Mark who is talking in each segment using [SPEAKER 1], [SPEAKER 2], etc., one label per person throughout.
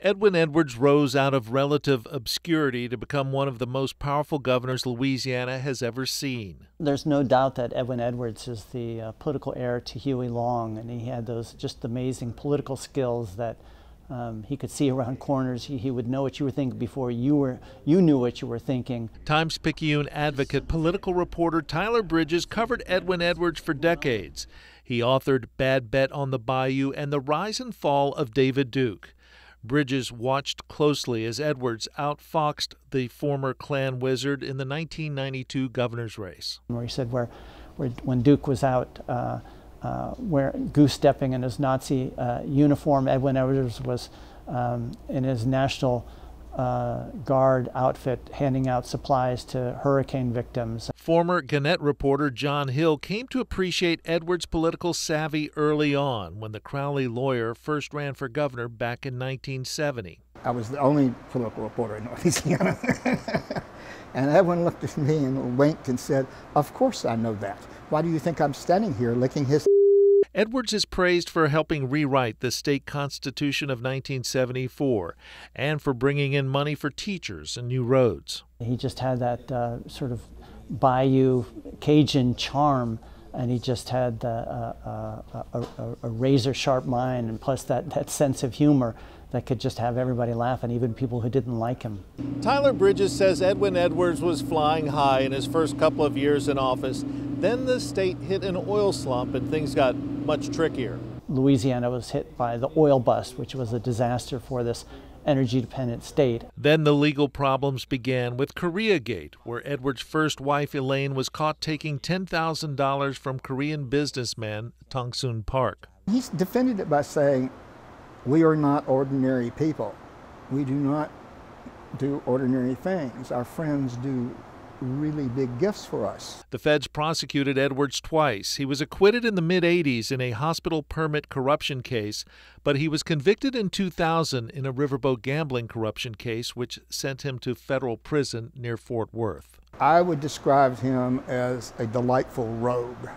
[SPEAKER 1] Edwin Edwards rose out of relative obscurity to become one of the most powerful governors Louisiana has ever seen.
[SPEAKER 2] There's no doubt that Edwin Edwards is the political heir to Huey Long, and he had those just amazing political skills that he could see around corners. He would know what you were thinking before you knew what you were thinking.
[SPEAKER 1] Times-Picayune advocate, political reporter Tyler Bridges covered Edwin Edwards for decades. He authored Bad Bet on the Bayou and The Rise and Fall of David Duke. Bridges watched closely as Edwards outfoxed the former Klan wizard in the 1992 governor's race.
[SPEAKER 2] Where he said when Duke was out goose-stepping in his Nazi uniform, Edwin Edwards was in his National Guard outfit handing out supplies to hurricane victims.
[SPEAKER 1] Former Gannett reporter John Hill came to appreciate Edwards' political savvy early on when the Crowley lawyer first ran for governor back in 1970.
[SPEAKER 3] I was the only political reporter in Louisiana. And Edwin looked at me and winked and said, "Of course I know that. Why do you think I'm standing here licking his?"
[SPEAKER 1] Edwards is praised for helping rewrite the state constitution of 1974 and for bringing in money for teachers and new roads.
[SPEAKER 2] He just had that sort of bayou Cajun charm, and he just had a razor-sharp mind, and plus that sense of humor that could just have everybody laughing, even people who didn't like him.
[SPEAKER 1] Tyler Bridges says Edwin Edwards was flying high in his first couple of years in office. Then the state hit an oil slump and things got much trickier.
[SPEAKER 2] Louisiana was hit by the oil bust, which was a disaster for this energy-dependent state.
[SPEAKER 1] Then the legal problems began with Koreagate, where Edwards' first wife Elaine was caught taking $10,000 from Korean businessman Tongsun Park.
[SPEAKER 3] He defended it by saying, "We are not ordinary people. We do not do ordinary things. Our friends do really big gifts for us."
[SPEAKER 1] The feds prosecuted Edwards twice. He was acquitted in the mid-'80s in a hospital permit corruption case, but he was convicted in 2000 in a riverboat gambling corruption case, which sent him to federal prison near Fort Worth.
[SPEAKER 3] I would describe him as a delightful rogue.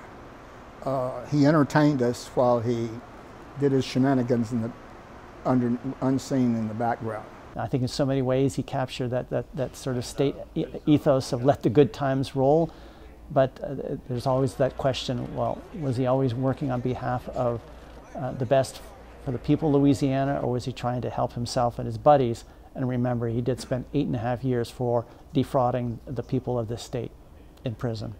[SPEAKER 3] He entertained us while he did his shenanigans unseen in the background.
[SPEAKER 2] I think in so many ways he captured that sort of state ethos of let the good times roll, but there's always that question, well, was he always working on behalf of the best for the people of Louisiana, or was he trying to help himself and his buddies? And remember, he did spend 8.5 years for defrauding the people of this state in prison.